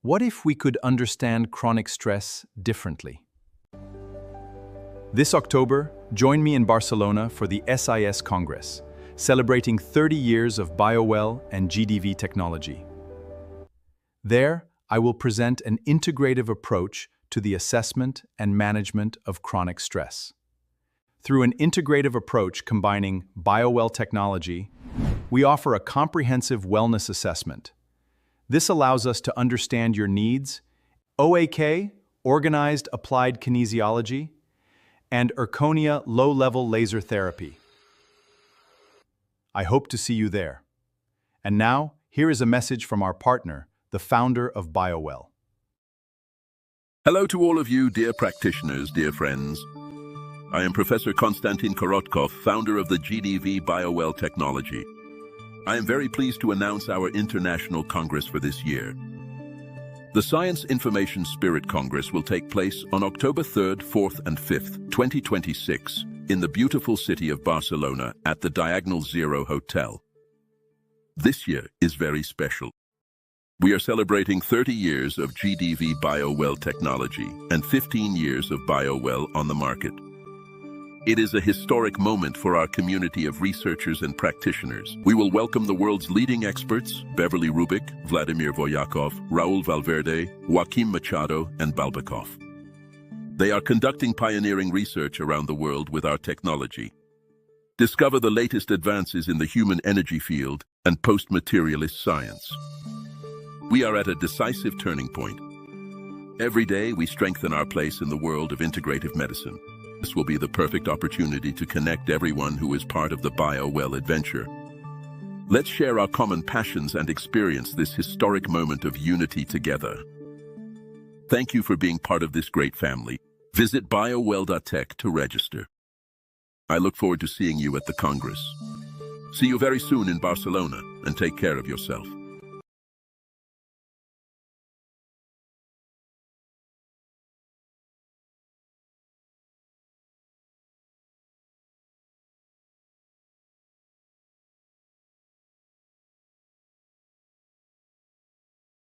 What if we could understand chronic stress differently? This October, join me in Barcelona for the SIS Congress, celebrating 30 years of Bio-Well and GDV technology. There, I will present an integrative approach to the assessment and management of chronic stress. Through an integrative approach combining Bio-Well technology, we offer a comprehensive wellness assessment. This allows us to understand your needs, O.A.K, Organized Applied Kinesiology, and Erchonia low-level laser therapy. I hope to see you there. And now, here is a message from our partner, the founder of Bio-Well. Hello to all of you, dear practitioners, dear friends. I am Professor Konstantin Korotkov, founder of the GDV Bio-Well technology. I am very pleased to announce our International Congress for this year. The Science Information Spirit Congress will take place on October 3rd, 4th and 5th, 2026, in the beautiful city of Barcelona at the Diagonal Zero Hotel. This year is very special. We are celebrating 30 years of GDV Bio-Well technology and 15 years of Bio-Well on the market. It is a historic moment for our community of researchers and practitioners. We will welcome the world's leading experts, Beverly Rubik, Vladimir Voyakov, Raul Valverde, Joaquim Machado, and Balbakov. They are conducting pioneering research around the world with our technology. Discover the latest advances in the human energy field and post-materialist science. We are at a decisive turning point. Every day, we strengthen our place in the world of integrative medicine. This will be the perfect opportunity to connect everyone who is part of the Bio-Well adventure. Let's share our common passions and experience this historic moment of unity together. Thank you for being part of this great family. Visit Bio-Well.tech to register. I look forward to seeing you at the Congress. See you very soon in Barcelona, and take care of yourself.